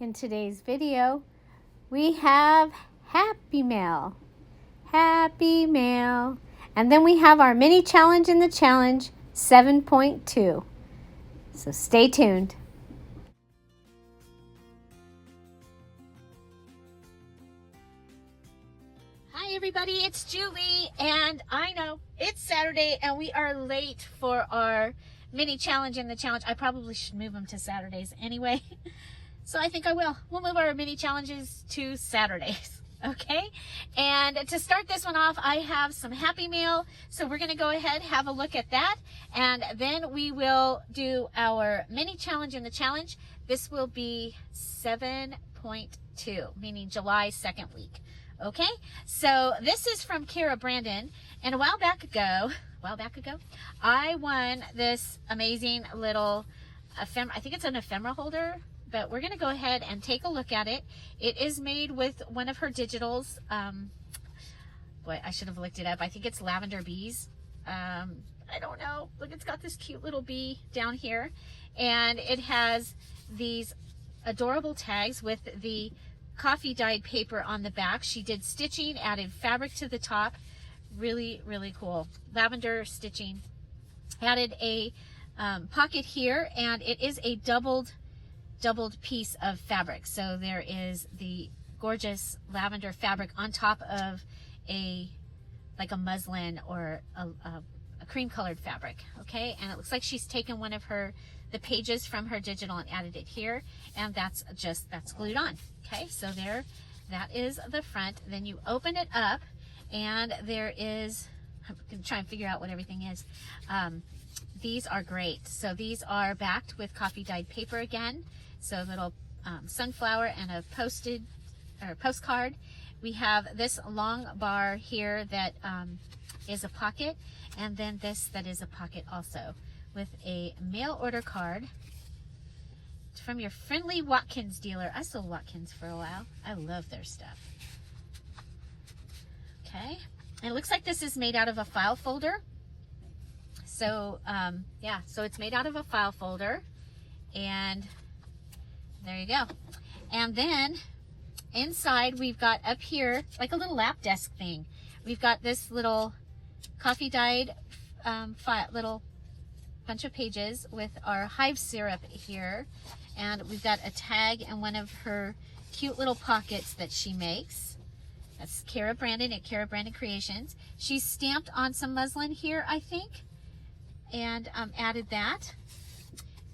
In today's video, we have Happy Mail. Happy Mail. And then we have our mini challenge in the challenge 7.2. So stay tuned. Hi everybody, it's Julie, and I know it's Saturday and we are late for our mini challenge in the challenge. I probably should move them to Saturdays anyway. So I think I will. We'll move our mini challenges to Saturdays. Okay. And to start this one off, I have some Happy Mail. So we're going to go ahead, have a look at that. And then we will do our mini challenge in the challenge. This will be 7.2, meaning July 2nd week. Okay. So this is from Kara Brandon. And a while back ago, I won this amazing little ephemera. I think it's an ephemera holder. But we're going to go ahead and take a look at it. It is made with one of her digitals. Boy, I should have looked it up. I think it's Lavender Bees. I don't know. Look, it's got this cute little bee down here. And it has these adorable tags with the coffee dyed paper on the back. She did stitching, added fabric to the top. Really, really cool. Lavender stitching. Added a pocket here, and it is a doubled piece of fabric. So there is the gorgeous lavender fabric on top of like a muslin or a cream colored fabric. Okay, and it looks like she's taken one of the pages from her digital and added it here, and that's glued on. Okay, so that is the front. Then you open it up, and there is, I'm gonna try and figure out what everything is. These are great. So these are backed with coffee dyed paper again. So a little sunflower and a postcard. We have this long bar here that is a pocket, and then this that is a pocket also, with a mail order card. It's from your friendly Watkins dealer. I sold Watkins for a while. I love their stuff. Okay, and it looks like this is made out of a file folder. So yeah, so it's made out of a file folder, and there you go. And then inside we've got up here like a little lap desk thing. We've got this little coffee dyed little bunch of pages with our hive syrup here, and we've got a tag and one of her cute little pockets that she makes. That's Kara Brandon at Kara Brandon Creations. She's stamped on some muslin here, I think, and added that.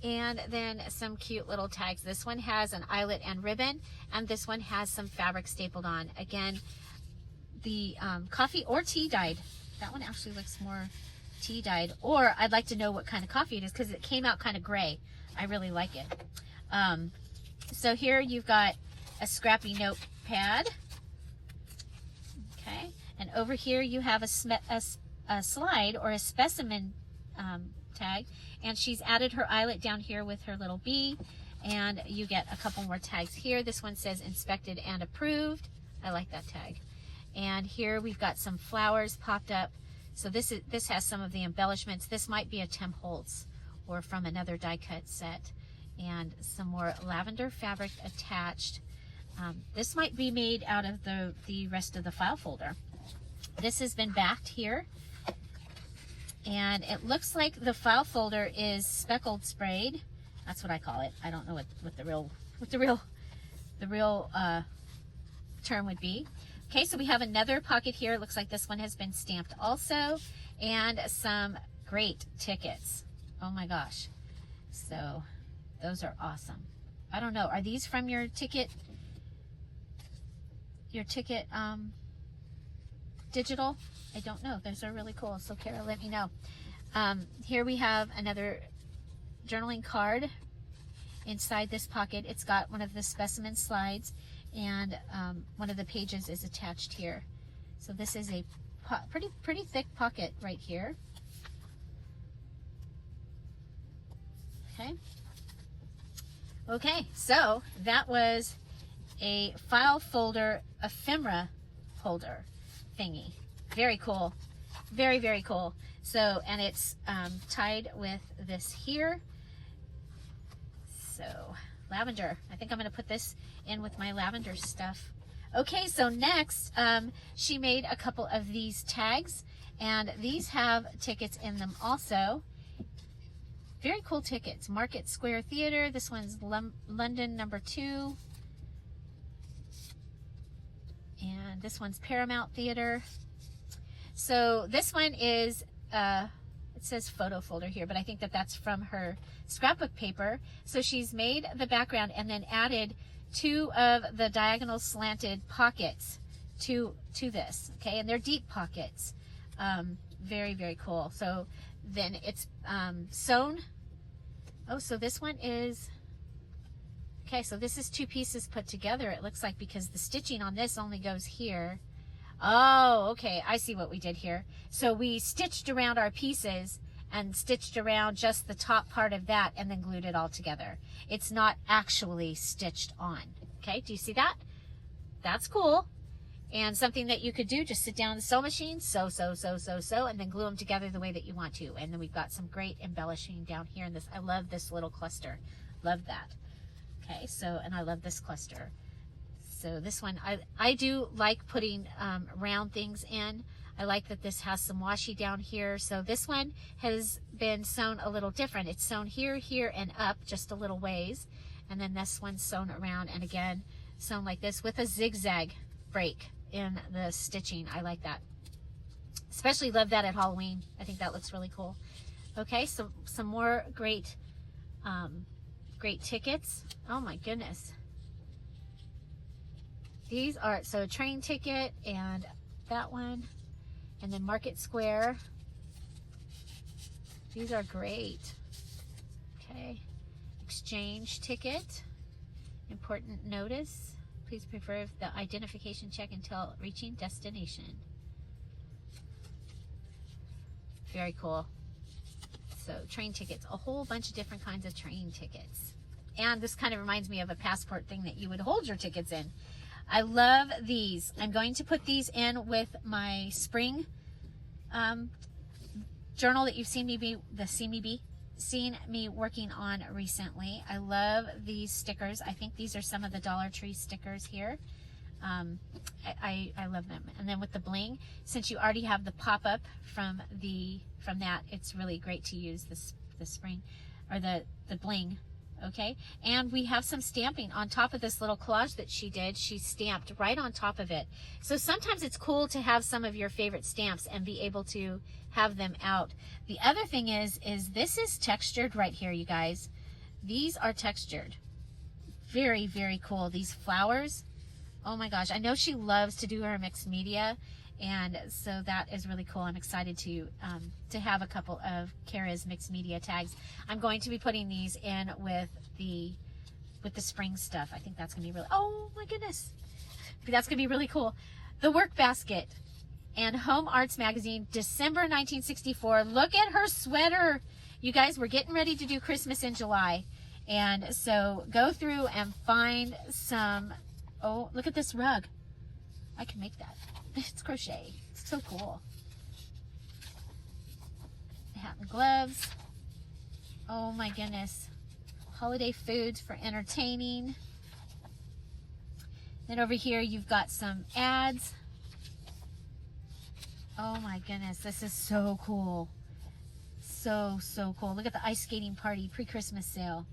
And then some cute little tags. This one has an eyelet and ribbon, and this one has some fabric stapled on. Again, the coffee or tea dyed. That one actually looks more tea dyed, or I'd like to know what kind of coffee it is because it came out kind of gray. I really like it. So here you've got a scrappy notepad. Okay, and over here you have a slide or a specimen tag, and she's added her eyelet down here with her little bee, and you get a couple more tags here. This one says inspected and approved. I like that tag. And here we've got some flowers popped up. So this has some of the embellishments. This might be a Tim Holtz or from another die cut set, and some more lavender fabric attached. This might be made out of the rest of the file folder. This has been backed here, and it looks like the file folder is speckled sprayed. That's what I call it. I don't know what the real term would be. Okay, so we have another pocket here. It looks like this one has been stamped also, and some great tickets. Oh my gosh. So those are awesome. I don't know, are these from your ticket digital? I don't know. Those are really cool. So Kara, let me know. Here we have another journaling card inside this pocket. It's got one of the specimen slides, and one of the pages is attached here. So this is a pretty thick pocket right here. Okay, so that was a file folder ephemera holder thingy. Very cool. Very, very cool. So, and it's tied with this here. So lavender. I think I'm going to put this in with my lavender stuff. Okay, so next, she made a couple of these tags, and these have tickets in them also. Very cool tickets. Market Square Theatre. This one's London #2. And this one's Paramount Theatre. So this one is, it says photo folder here, but I think that that's from her scrapbook paper. So she's made the background and then added 2 of the diagonal slanted pockets to this, okay? And they're deep pockets. Very, very cool. So then it's sewn. Oh, so this one is, okay, so this is 2 pieces put together, it looks like, because the stitching on this only goes here. Oh, okay, I see what we did here. So we stitched around our pieces and stitched around just the top part of that and then glued it all together. It's not actually stitched on. Okay, do you see that? That's cool. And something that you could do, just sit down in the sewing machine, sew, and then glue them together the way that you want to. And then we've got some great embellishing down here in this. I love this little cluster. Love that. Okay, so, and I love this cluster. So this one, I do like putting round things in. I like that this has some washi down here. So this one has been sewn a little different. It's sewn here, here, and up just a little ways. And then this one's sewn around and again, sewn like this with a zigzag break in the stitching. I like that. Especially love that at Halloween. I think that looks really cool. Okay, so some more great, great tickets. Oh my goodness. These are, so a train ticket and that one, and then Market Square. These are great. Okay, exchange ticket, important notice. Please preserve the identification check until reaching destination. Very cool. So train tickets, a whole bunch of different kinds of train tickets. And this kind of reminds me of a passport thing that you would hold your tickets in. I love these. I'm going to put these in with my spring journal that you've seen me working on recently. I love these stickers. I think these are some of the Dollar Tree stickers here. I love them. And then with the bling, since you already have the pop-up from that, it's really great to use the spring or the bling. Okay, and we have some stamping on top of this little collage that she did. She stamped right on top of it. So sometimes it's cool to have some of your favorite stamps and be able to have them out. The other thing is this is textured right here, you guys. These are textured. Very, very cool. These flowers. Oh my gosh, I know she loves to do her mixed media, and so that is really cool. I'm excited to have a couple of Kara's mixed media tags. I'm going to be putting these in with the spring stuff. I think that's gonna be really, oh my goodness, that's gonna be really cool. The Work Basket and Home Arts Magazine, December 1964. Look at her sweater. You guys, we're getting ready to do Christmas in July, and so go through and find some. Oh, look at this rug. I can make that. It's crochet. It's so cool. Hat and gloves. Oh my goodness. Holiday foods for entertaining. Then over here you've got some ads. Oh my goodness. This is so cool. So cool. Look at the ice skating party pre-Christmas sale.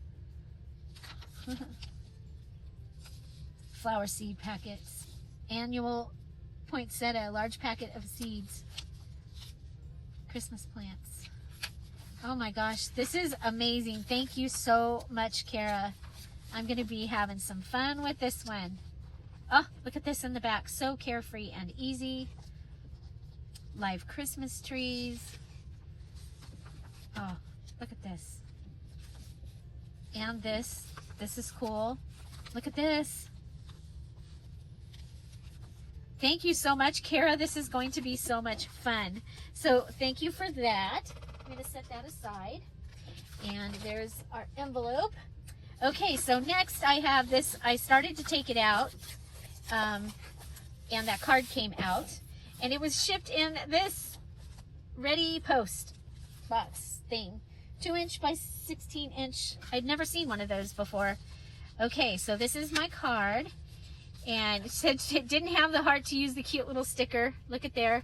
Flower seed packets. Annual poinsettia, large packet of seeds. Christmas plants. Oh my gosh, this is amazing. Thank you so much, Kara. I'm going to be having some fun with this one. Oh, look at this in the back. So carefree and easy. Live Christmas trees. Oh, look at this. And this. This is cool. Look at this. Thank you so much, Kara. This is going to be so much fun. So thank you for that. I'm going to set that aside. And there's our envelope. Okay, so next I have this. I started to take it out. And that card came out. And it was shipped in this ready post box thing. 2-inch by 16-inch. I'd never seen one of those before. Okay, so this is my card. And it said it didn't have the heart to use the cute little sticker. Look at there.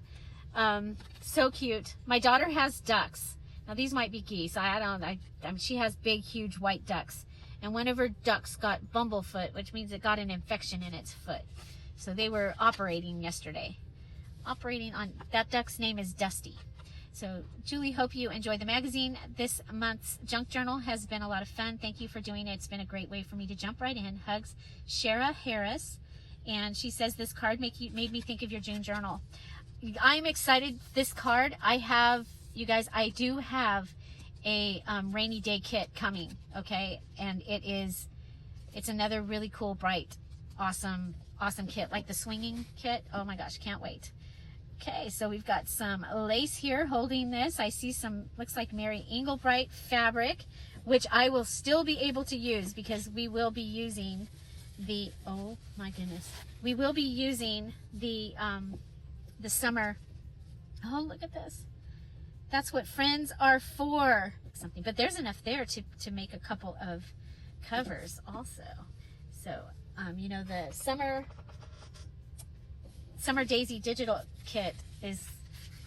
So cute. My daughter has ducks. Now these might be geese. I mean, she has big, huge white ducks. And one of her ducks got bumblefoot, which means it got an infection in its foot. So they were operating yesterday. Operating on, that duck's name is Dusty. So Julie, hope you enjoyed the magazine. This month's junk journal has been a lot of fun. Thank you for doing it. It's been a great way for me to jump right in. Hugs, Shara Harris. And she says this card made me think of your June journal. I'm excited. This card, I have, you guys, I do have a rainy day kit coming, okay? And it's another really cool, bright, awesome kit, like the swinging kit. Oh my gosh, can't wait. Okay, so we've got some lace here holding this. I see some, looks like Mary Englebright fabric, which I will still be able to use because we will be using the, oh my goodness, we will be using the summer. Oh, look at this. That's what friends are for. Something, but there's enough there to make a couple of covers also. So, you know, the Summer Daisy digital kit is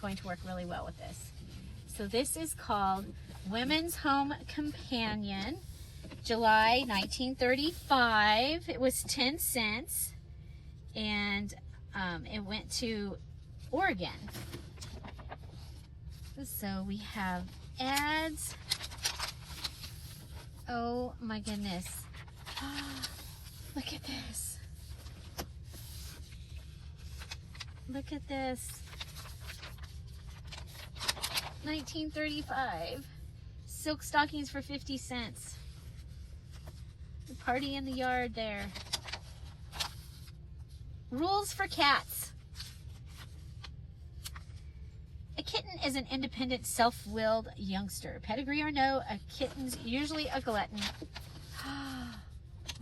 going to work really well with this. So this is called Women's Home Companion, July 1935. It was 10 cents, and it went to Oregon. So we have ads. Oh my goodness. Look at this. Look at this. 1935. Silk stockings for 50 cents. The party in the yard there. Rules for cats. A kitten is an independent, self-willed youngster. Pedigree or no, a kitten's usually a glutton.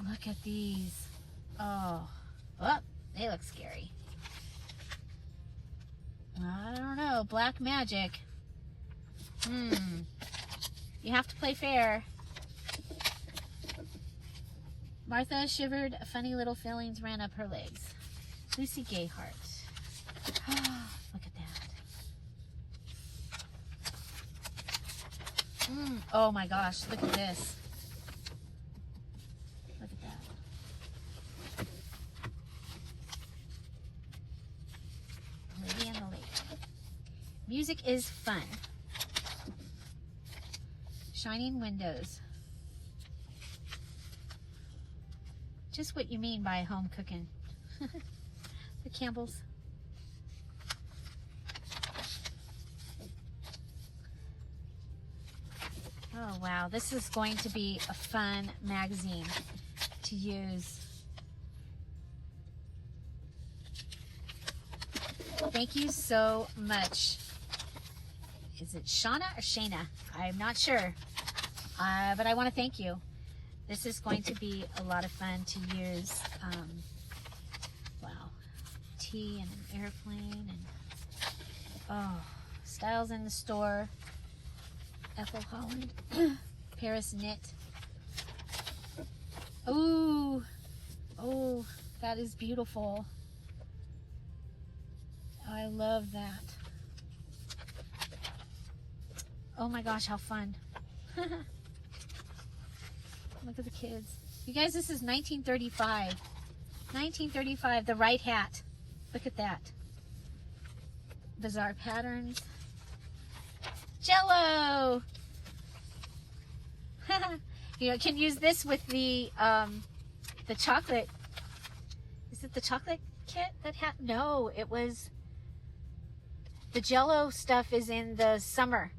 Look at these. Oh, they look scary. I don't know. Black magic. You have to play fair. Martha shivered. Funny little feelings ran up her legs. Lucy Gayheart. Look at that. Oh my gosh. Look at this. Look at that. Lady and the Lake. Music is fun. Shining windows. Just what you mean by home cooking. The Campbells. Oh wow, this is going to be a fun magazine to use. Thank you so much. Is it Shauna or Shayna? I'm not sure, but I want to thank you. This is going to be a lot of fun to use. Wow, tea and an airplane, and styles in the store. Ethel Holland, Paris knit. Oh, that is beautiful. I love that. Oh my gosh, how fun. Look at the kids. You guys, this is 1935. 1935, the right hat. Look at that. Bizarre patterns. Jello! You know, can use this with the chocolate. Is it the chocolate kit that had? No, it was the Jello stuff is in the summer.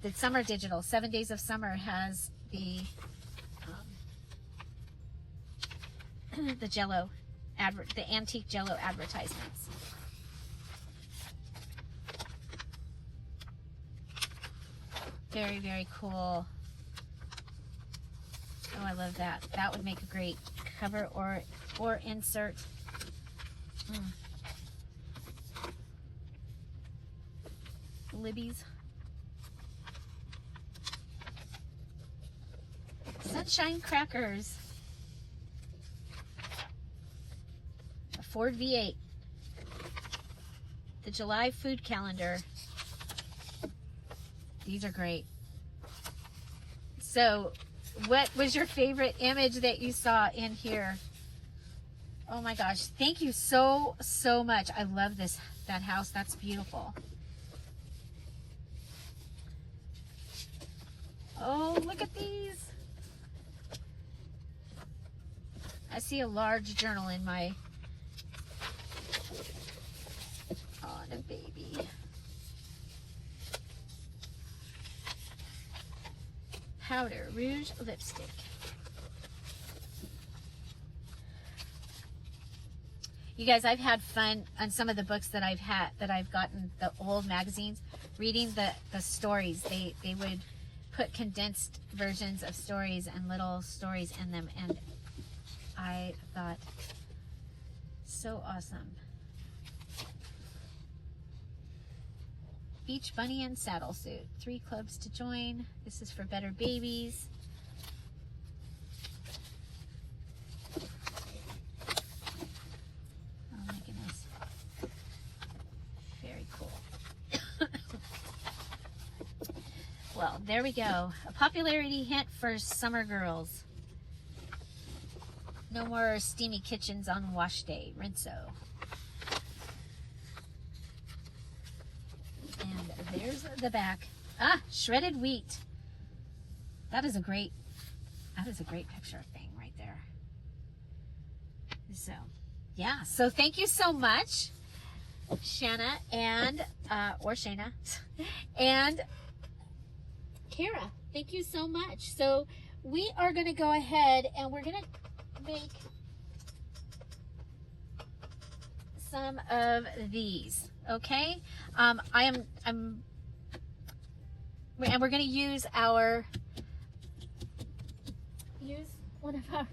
The summer digital. 7 Days of Summer has the Jello the antique Jello advertisements. Very, very cool. Oh, I love that. That would make a great cover or insert. Libby's. Sunshine crackers. Ford V8. The July food calendar. These are great. So, what was your favorite image that you saw in here? Oh my gosh, thank you so much. I love that house. That's beautiful. Oh, look at these. I see a large journal in my... Oh, the baby. Powder, rouge, lipstick. You guys, I've had fun on some of the books that I've gotten, the old magazines, reading the stories. They would put condensed versions of stories and little stories in them, and I thought, so awesome. Beach bunny and saddle suit. 3 clubs to join. This is for better babies. Oh my goodness. Very cool. Well, there we go. A popularity hint for summer girls. No more steamy kitchens on wash day. Rinso. And there's the back. Ah, shredded wheat. That is a great picture thing right there. So, yeah. So thank you so much, Shanna and or Shayna and Kara. Thank you so much. So we are going to go ahead and we're going to make some of these. Okay, and we're going to use one of our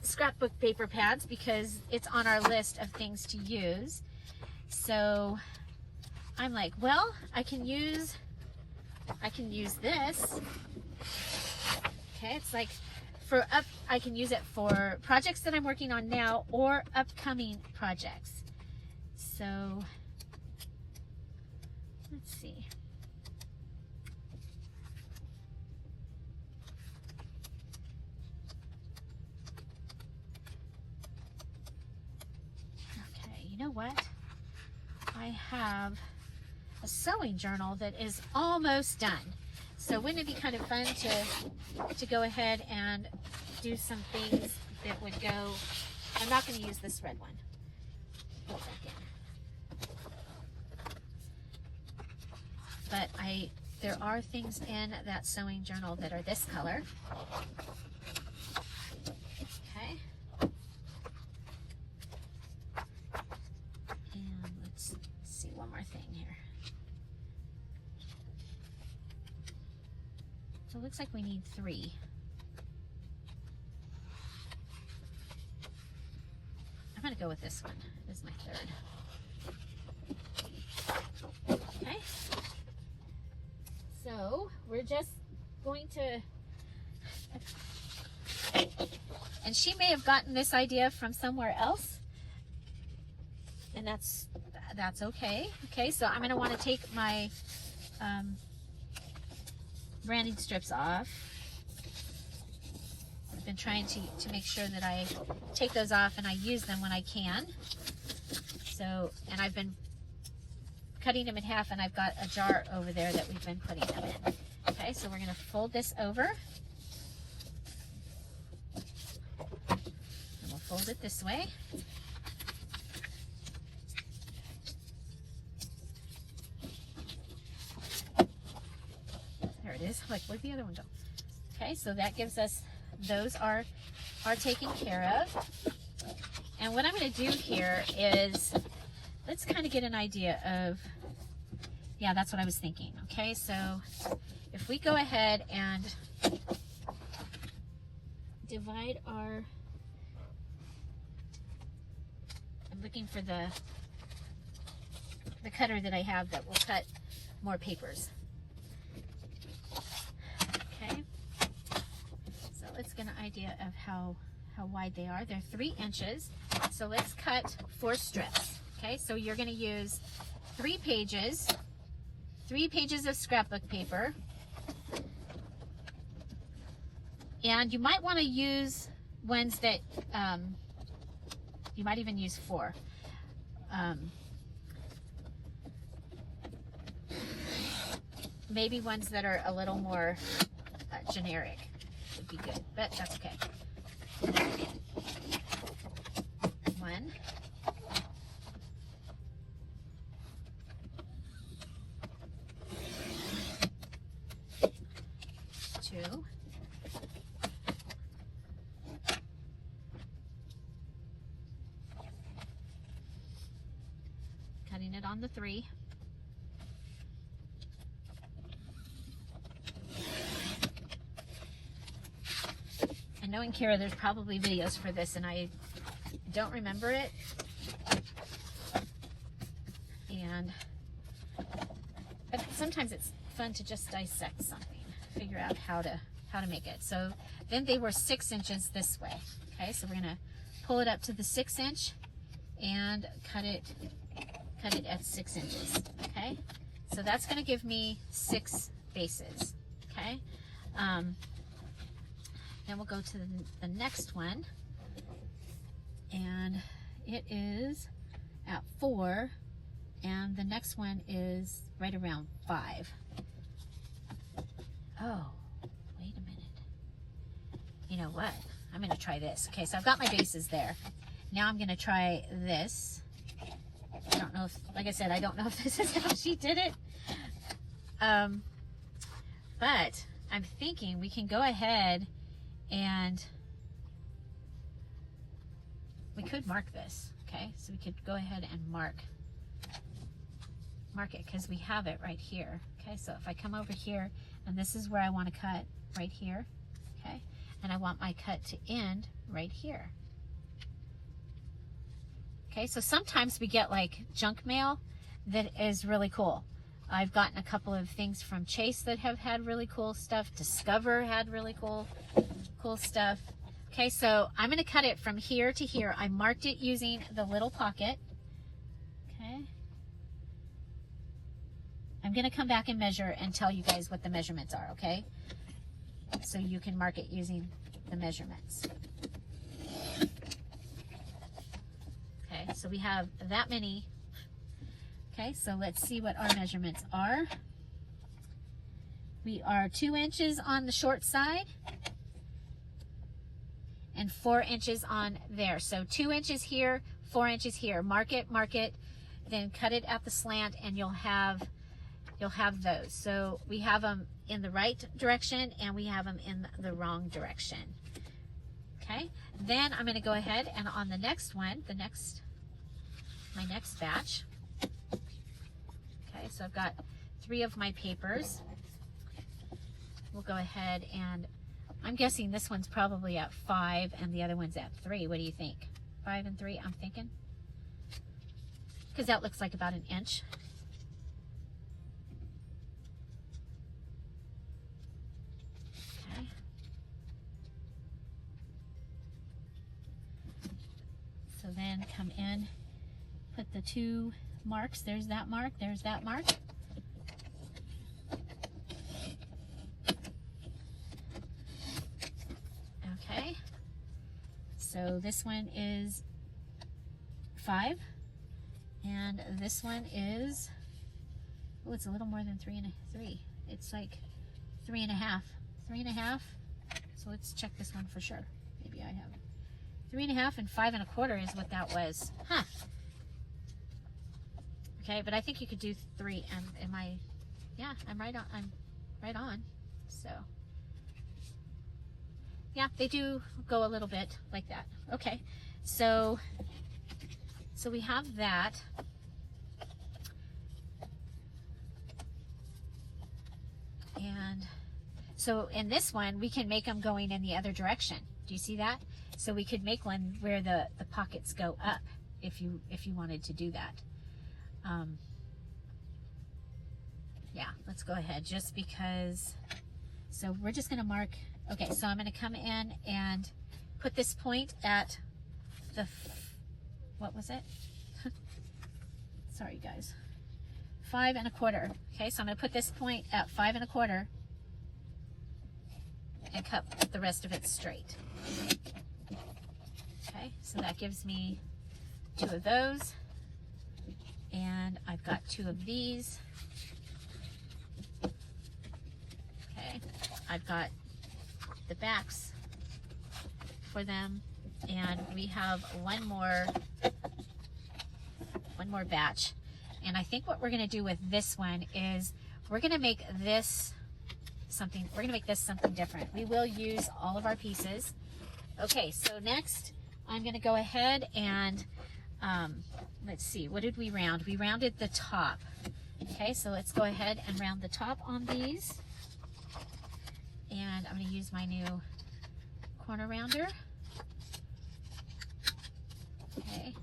scrapbook paper pads because it's on our list of things to use. So I'm like, well, I can use this. Okay, it's like I can use it for projects that I'm working on now or upcoming projects. So let's see. Okay, you know what? I have a sewing journal that is almost done. So wouldn't it be kind of fun to go ahead and do some things that would go... I'm not going to use this red one. Put it back in. But there are things in that sewing journal that are this color. Okay. And let's see one more thing here. So it looks like we need 3. I'm going to go with this one. This is my 3rd. Okay. So we're just going to... And she may have gotten this idea from somewhere else. And that's okay. Okay, so I'm going to want to take my... branding strips off. I've been trying to make sure that I take those off and I use them when I can. So, and I've been cutting them in half, and I've got a jar over there that we've been putting them in. Okay, so we're going to fold this over. And we'll fold it this way. There it is. Like, where'd the other one go? Okay, so that gives us, those are taken care of. And what I'm going to do here is, let's kind of get an idea of, yeah, that's what I was thinking. Okay, so if we go ahead and divide our, I'm looking for the cutter that I have that will cut more papers. Okay, so let's get an idea of how how wide they are. They're 3 inches. So let's cut 4 strips. Okay, so you're going to use 3 pages of scrapbook paper. And you might want to use ones that, you might even use 4. Maybe ones that are a little more generic would be good, but that's okay. 1. 2. 3. And knowing Kara, there's probably videos for this and I don't remember it. But sometimes it's fun to just dissect something, figure out how to make it. So then they were 6 inches this way. Okay, so we're gonna pull it up to the 6 inch and cut it at 6 inches. Okay, so that's going to give me 6 bases. Okay, then we'll go to the next one, and it is at 4, and the next one is right around 5. Oh, wait a minute. You know what? I'm going to try this. Okay, so I've got my bases there. Now I'm going to try this. I don't know if, like I said, I don't know if this is how she did it. But I'm thinking we can go ahead and we could mark this. Okay, so we could go ahead and mark it because we have it right here. Okay, so if I come over here and this is where I want to cut, right here. Okay, and I want my cut to end right here. Okay, so sometimes we get like junk mail that is really cool. I've gotten a couple of things from Chase that have had really cool stuff. Discover had really cool stuff. Okay, so I'm going to cut it from here to here. I marked it using the little pocket. Okay. I'm going to come back and measure and tell you guys what the measurements are, okay? So you can mark it using the measurements. Okay, so we have that many. Okay, so let's see what our measurements are. We are 2 inches on the short side and 4 inches on there. So 2 inches here, 4 inches here. Mark it, then cut it at the slant, and you'll have those. So we have them in the right direction and we have them in the wrong direction. Okay, then I'm going to go ahead and on the next one, my next batch. Okay, so I've got 3 of my papers. We'll go ahead and I'm guessing this one's probably at 5 and the other one's at 3. What do you think? 5 and 3, I'm thinking. Because that looks like about an inch. Okay. So then come in, put the 2 marks. There's that mark, there's that mark. Okay, so this one is 5 and this one is, oh, it's a little more than 3. It's like 3.5. So let's check this one for sure. Maybe I have 3.5 and 5 1/4 is what that was. Huh. Okay, but I think you could do 3. And am I? Yeah, I'm right on. I'm right on. So yeah, they do go a little bit like that. Okay, so we have that. And so in this one, we can make them going in the other direction. Do you see that? So we could make one where the pockets go up if you wanted to do that. Yeah, let's go ahead just because. So we're just going to mark. Okay, so I'm going to come in and put this point at the, what was it? Sorry guys, 5 1/4. Okay, so I'm going to put this point at 5 1/4 and cut the rest of it straight. Okay, so that gives me 2 of those, and I've got 2 of these. Okay, I've got the backs for them, and we have one more batch. And I think what we're going to do with this one is we're going to make this something different. We will use all of our pieces. Okay, so next I'm going to go ahead and let's see, what did we round? We rounded the top. Okay, so let's go ahead and round the top on these. And I'm going to use my new corner rounder. Okay,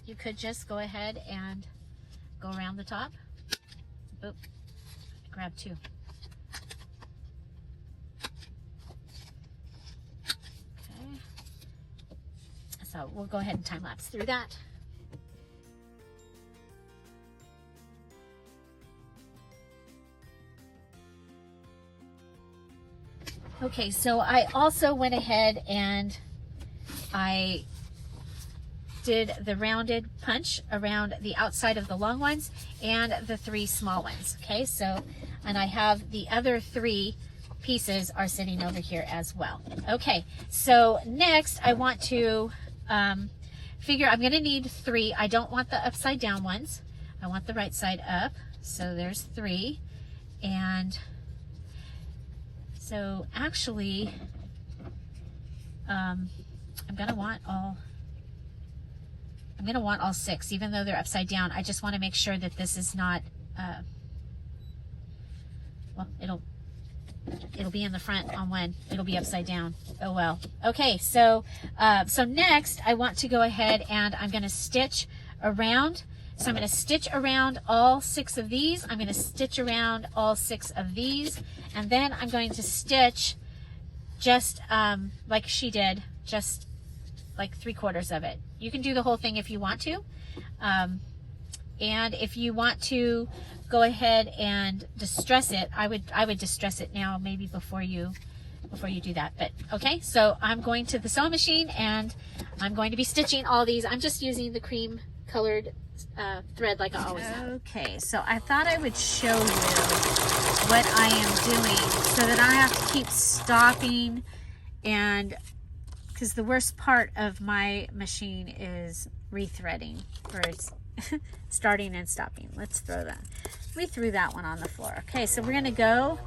you could just go ahead and go around the top. Oop, grab 2. Okay, so we'll go ahead and time lapse through that. Okay, so I also went ahead and I did the rounded punch around the outside of the long ones and the 3 small ones. Okay, so, and I have the other 3 pieces are sitting over here as well. Okay, so next I want to figure, I'm going to need 3. I don't want the upside down ones. I want the right side up. So there's 3. And so actually, I'm going to want all 6, even though they're upside down. I just want to make sure that this is not, well, it'll be in the front on one. It'll be upside down. Oh well. Okay, so so next I want to go ahead and I'm going to stitch around. So I'm going to stitch around all 6 of these. I'm going to stitch around all 6 of these, and then I'm going to stitch just like she did, just like 3/4 of it. You can do the whole thing if you want to, and if you want to go ahead and distress it, I would distress it now, maybe before you do that. But okay, so I'm going to the sewing machine and I'm going to be stitching all these. I'm just using the cream colored thread like I always have. Okay, so I thought I would show you what I am doing so that I have to keep stopping, and because the worst part of my machine is rethreading, or it's starting and stopping. Let's throw that. We threw that one on the floor. Okay, so we're going to go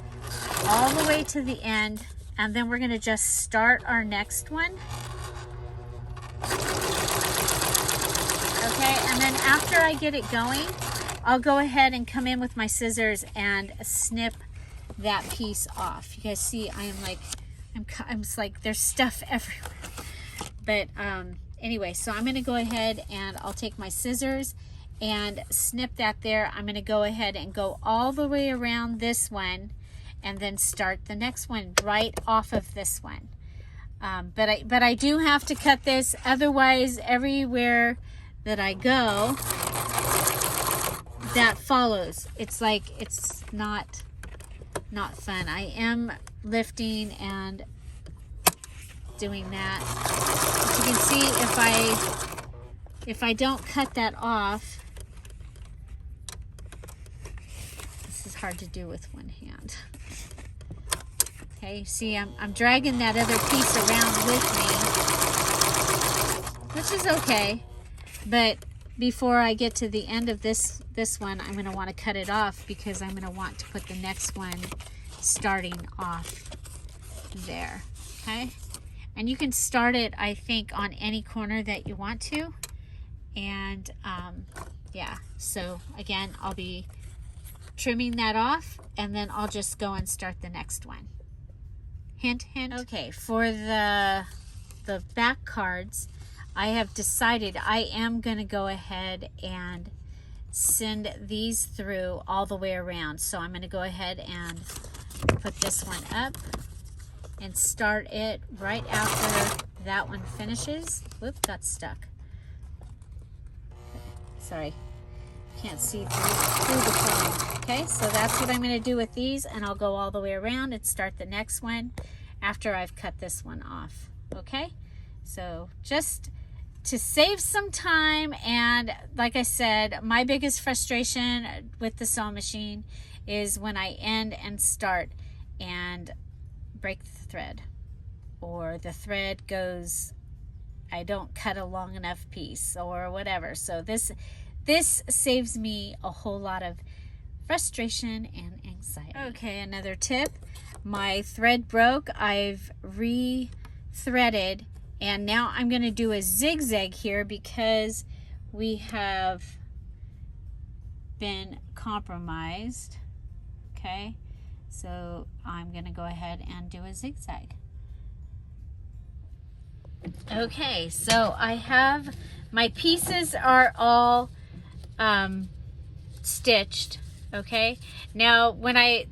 all the way to the end, and then we're going to just start our next one. Okay, and then after I get it going, I'll go ahead and come in with my scissors and snip that piece off. You guys see, I'm just like, there's stuff everywhere. But anyway, so I'm going to go ahead and I'll take my scissors and snip that there. I'm going to go ahead and go all the way around this one and then start the next one right off of this one. But I do have to cut this, otherwise everywhere that I go, that follows. It's like, it's not fun. I am lifting and doing that. But you can see if I don't cut that off, this is hard to do with one hand. Okay, see, I'm dragging that other piece around with me, which is okay. But before I get to the end of this one, I'm going to want to cut it off because I'm going to want to put the next one starting off there. Okay, and you can start it, I think, on any corner that you want to. And yeah, so again, I'll be trimming that off, and then I'll just go and start the next one. Hint, hint. Okay, for the back cards, I have decided I am going to go ahead and send these through all the way around. So I'm going to go ahead and put this one up and start it right after that one finishes. Whoop, got stuck. Sorry, can't see through the phone. Okay, so that's what I'm going to do with these, and I'll go all the way around and start the next one after I've cut this one off. Okay, so just to save some time, and like I said, my biggest frustration with the sewing machine is when I end and start and break the thread, or the thread goes, I don't cut a long enough piece or whatever. So this saves me a whole lot of frustration and anxiety. Okay, another tip. My thread broke. I've re-threaded, and now I'm going to do a zigzag here because we have been compromised. Okay, so I'm going to go ahead and do a zigzag. Okay, so I have my pieces are all stitched. Okay, now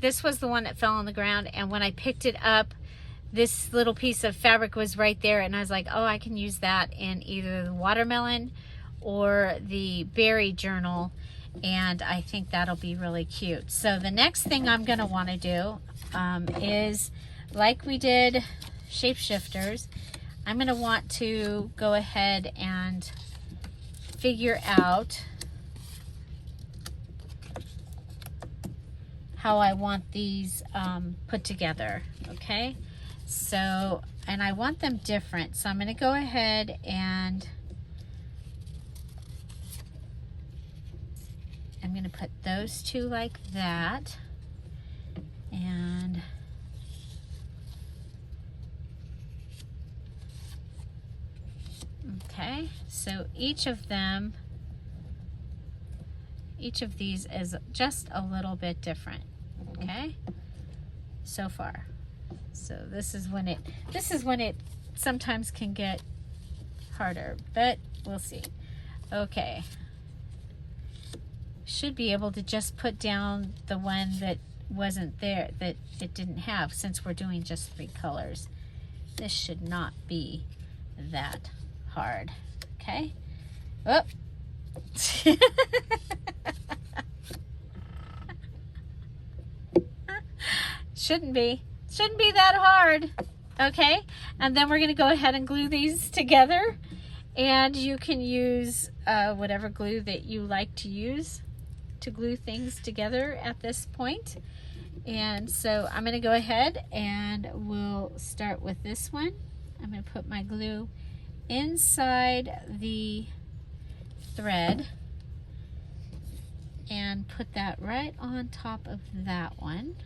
this was the one that fell on the ground, and when I picked it up, this little piece of fabric was right there, and I was like, oh, I can use that in either the watermelon or the berry journal, and I think that'll be really cute. So the next thing I'm going to want to do is, like we did shapeshifters, I'm going to want to go ahead and figure out how I want these put together. Okay, so, and I want them different, so I'm going to go ahead and I'm going to put those two like that, and okay, so each of these is just a little bit different. Okay, so far. So this is when it sometimes can get harder, but we'll see. Okay, should be able to just put down the one that wasn't there, that it didn't have, since we're doing just 3 colors. This should not be that hard. Okay. Oh. Shouldn't be that hard. Okay, and then we're going to go ahead and glue these together, and you can use whatever glue that you like to use to glue things together at this point. And so I'm going to go ahead and we'll start with this one. I'm going to put my glue inside the thread and put that right on top of that one.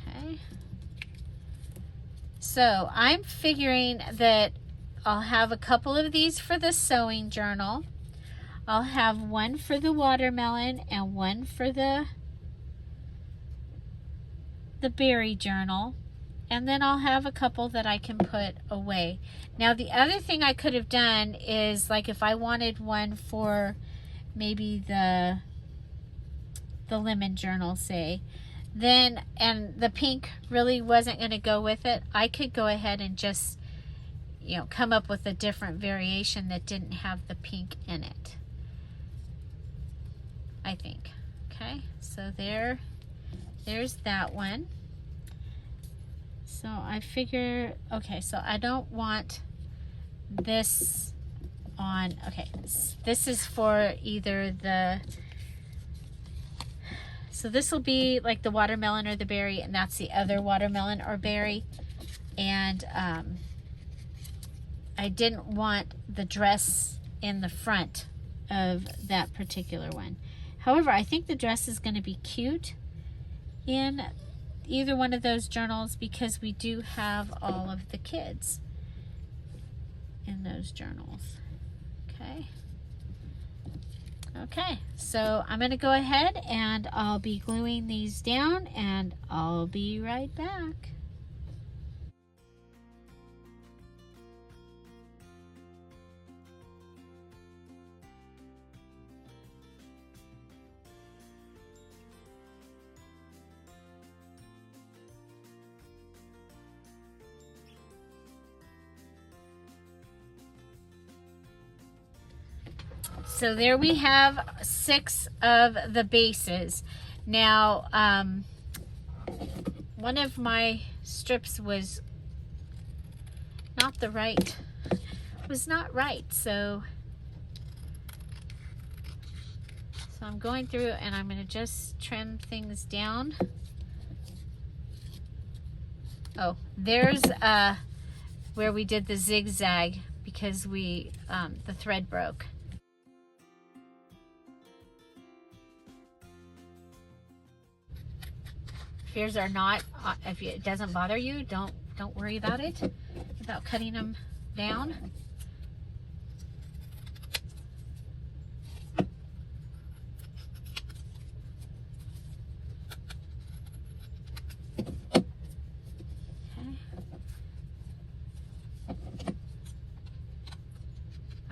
Okay. So I'm figuring that I'll have a couple of these for the sewing journal. I'll have one for the watermelon and one for the berry journal. And then I'll have a couple that I can put away. Now the other thing I could have done is, like, if I wanted one for maybe the lemon journal, say, then, and the pink really wasn't going to go with it, I could go ahead and just, you know, come up with a different variation that didn't have the pink in it, I think. Okay, so there's that one. So I figure, okay, so I don't want this on, okay, this is for either the, so this will be like the watermelon or the berry, and that's the other watermelon or berry. And I didn't want the dress in the front of that particular one. However, I think the dress is going to be cute in either one of those journals, because we do have all of the kids in those journals. Okay. Okay, so I'm going to go ahead and I'll be gluing these down, and I'll be right back. so there we have 6 of the bases. Now, one of my strips was not right, so I'm going through and I'm going to just trim things down. Oh, there's where we did the zigzag because the thread broke. If yours are not, if it doesn't bother you, don't worry about it, about cutting them down.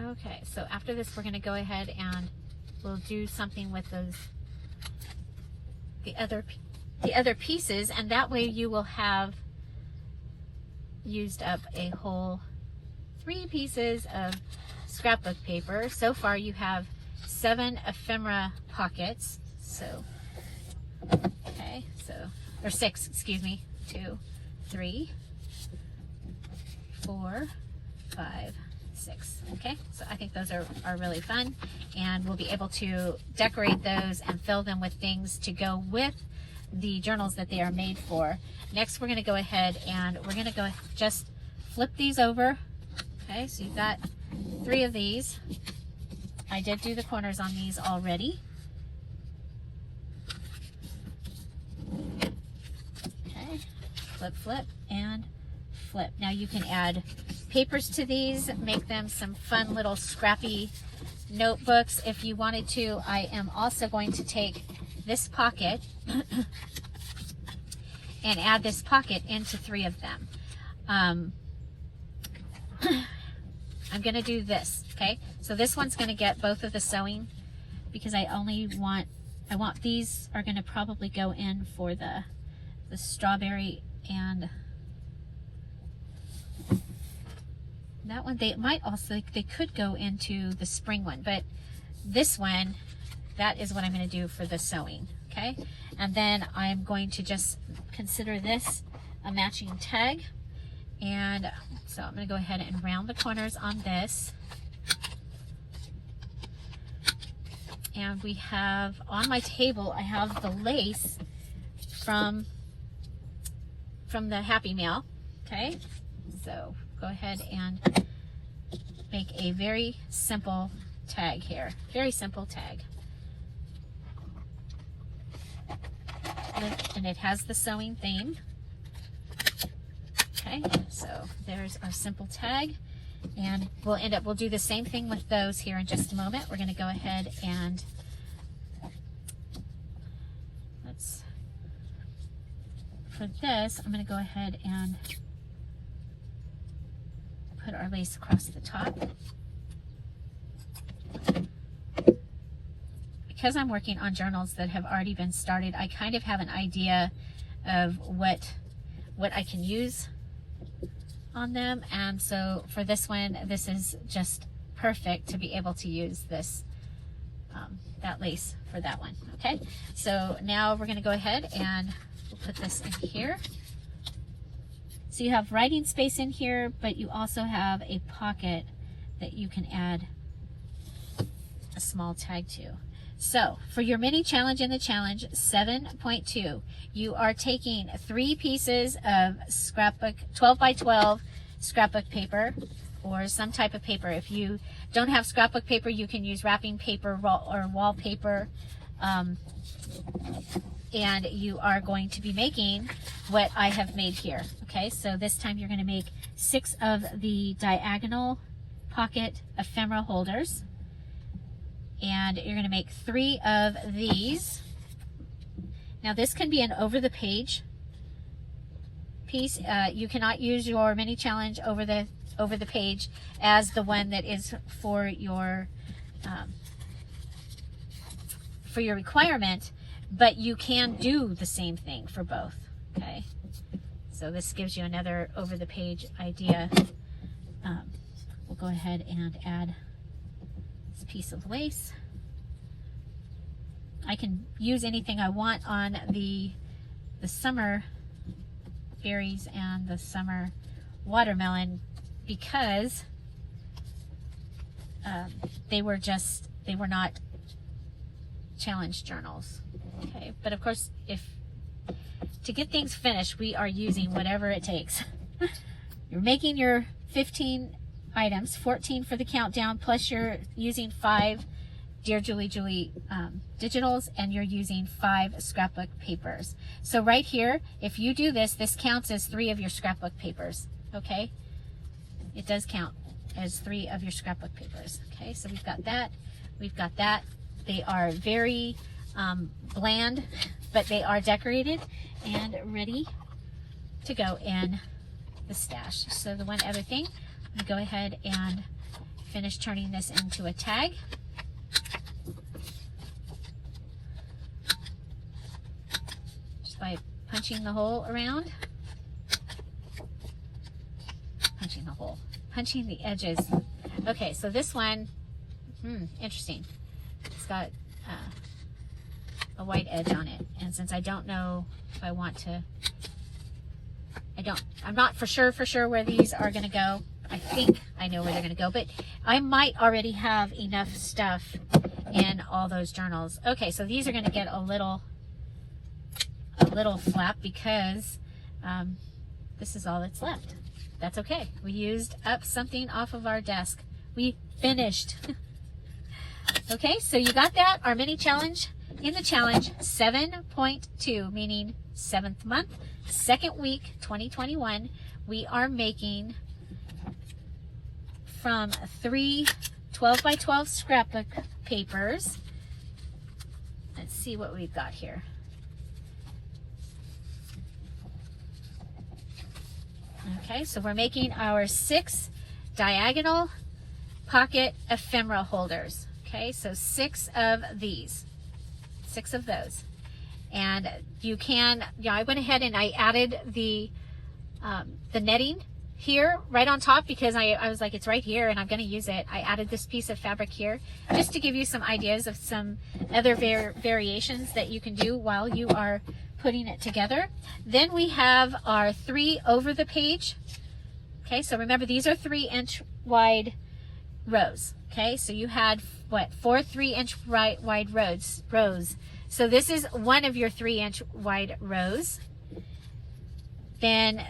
Okay, so after this we're going to go ahead and we'll do something with the other pieces, and that way you will have used up a whole 3 pieces of scrapbook paper. So far you have 7 ephemera pockets. So, okay, or 6, excuse me. 2, 3, 4, 5, 6. Okay, so I think those are really fun, and we'll be able to decorate those and fill them with things to go with the journals that they are made for. Next, we're going to go ahead and we're going to just flip these over. Okay, so you've got 3 of these. I did do the corners on these already. Okay, flip, flip, and flip. Now you can add papers to these, make them some fun little scrappy notebooks if you wanted to. I am also going to take this pocket and add this pocket into 3 of them. I'm going to do this, okay? So this one's going to get both of the sewing because I want these are going to probably go in for the strawberry, and that one they could go into the spring one, but this one, that is what I'm going to do for the sewing, okay? And then I'm going to just consider this a matching tag, and so I'm going to go ahead and round the corners on this. And we have on my table, I have the lace from the Happy Mail, okay? So go ahead and make a very simple tag here, very simple tag. And it has the sewing theme. Okay, so there's our simple tag, and we'll do the same thing with those here in just a moment. We're going to go ahead and for this, I'm going to go ahead and put our lace across the top. Because I'm working on journals that have already been started, I kind of have an idea of what I can use on them, and so for this one, this is just perfect to be able to use this that lace for that one. Okay, so now we're going to go ahead and we'll put this in here. So you have writing space in here, but you also have a pocket that you can add a small tag to. So for your mini challenge in the challenge 7.2, you are taking 3 pieces of scrapbook 12 by 12 scrapbook paper, or some type of paper. If you don't have scrapbook paper, you can use wrapping paper or wallpaper. And you are going to be making what I have made here. Okay, so this time you're going to make 6 of the diagonal pocket ephemera holders, and you're going to make 3 of these. Now this can be an over the page piece. You cannot use your mini challenge over the page as the one that is for your requirement, but you can do the same thing for both. Okay, so this gives you another over the page idea. We'll go ahead and add this piece of lace. I can use anything I want on the summer berries and the summer watermelon because they were not challenge journals. Okay, but of course, to get things finished, we are using whatever it takes. You're making your 15 items, 14 for the countdown, plus you're using 5 Dear Julie digitals, and you're using 5 scrapbook papers. So right here, if you do this, this counts as 3 of your scrapbook papers. Okay, it does count as 3 of your scrapbook papers. Okay, so we've got that, we've got that. They are very bland, but they are decorated and ready to go in the stash. So the one other thing, I'm gonna go ahead and finish turning this into a tag. Just by punching the hole around. Punching the hole. Punching the edges. Okay, so this one, interesting. It's got a white edge on it. And since I don't know if I want to, I'm not for sure where these are gonna go. I think I know where they're gonna go, but I might already have enough stuff in all those journals. Okay, so these are gonna get a little flap because this is all that's left. That's okay. We used up something off of our desk. We finished. Okay, so you got that, our mini challenge in the challenge 7.2, meaning 7th month, 2nd week, 2021. We are making from 3 12 by 12 scrapbook papers. Let's see what we've got here. Okay, so we're making our 6 diagonal pocket ephemera holders. Okay, so 6 of these, 6 of those. And you can, I went ahead and I added the netting here right on top because I was like, it's right here and I'm going to use it. I added this piece of fabric here just to give you some ideas of some other variations that you can do while you are putting it together. Then we have our 3 over the page. Okay, so remember these are 3-inch wide rows. Okay, so you had what, 4 3-inch wide rows. So this is one of your 3-inch wide rows. Then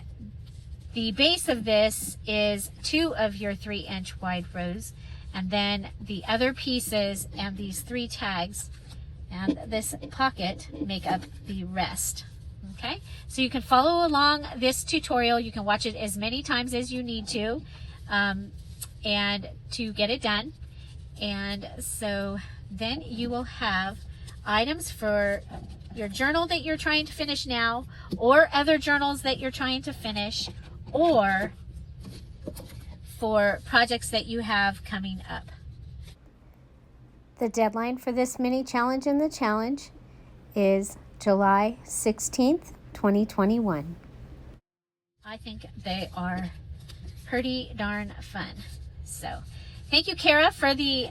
the base of this is 2 of your 3-inch wide rows, and then the other pieces and these 3 tags and this pocket make up the rest. Okay, so you can follow along this tutorial. You can watch it as many times as you need to and to get it done. And so then you will have items for your journal that you're trying to finish now, or other journals that you're trying to finish, or for projects that you have coming up. The deadline for this mini challenge in the challenge is July 16th, 2021. I think they are pretty darn fun. So thank you, Kara, for the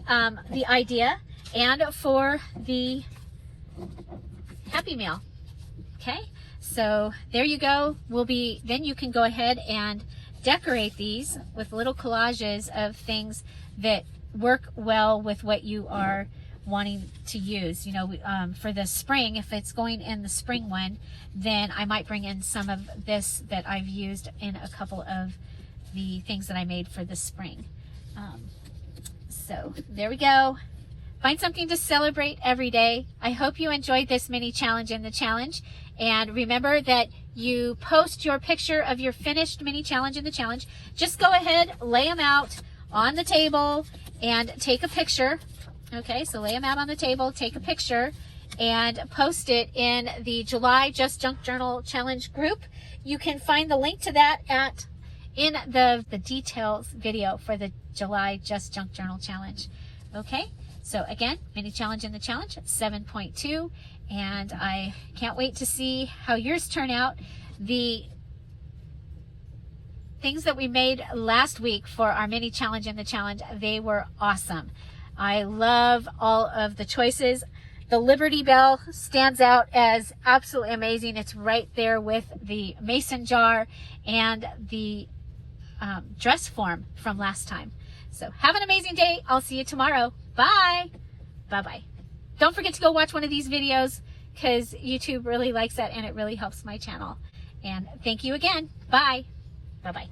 idea and for the Happy Meal. Okay, so there you go. Then you can go ahead and decorate these with little collages of things that work well with what you are wanting to use. You know, for the spring, if it's going in the spring one, then I might bring in some of this that I've used in a couple of the things that I made for the spring. So there we go. Find something to celebrate every day. I hope you enjoyed this mini challenge in the challenge. And remember that you post your picture of your finished mini challenge in the challenge. Just go ahead, lay them out on the table and take a picture. Okay, so lay them out on the table, take a picture, and post it in the July Just Junk Journal Challenge group. You can find the link to that in the details video for the July Just Junk Journal Challenge. Okay, so again, mini challenge in the challenge 7.2, and I can't wait to see how yours turn out. The things that we made last week for our mini challenge in the challenge, they were awesome. I love all of the choices. The Liberty Bell stands out as absolutely amazing. It's right there with the mason jar and the dress form from last time. So have an amazing day. I'll see you tomorrow. Bye. Bye-bye. Don't forget to go watch one of these videos because YouTube really likes that and it really helps my channel. And thank you again. Bye. Bye-bye.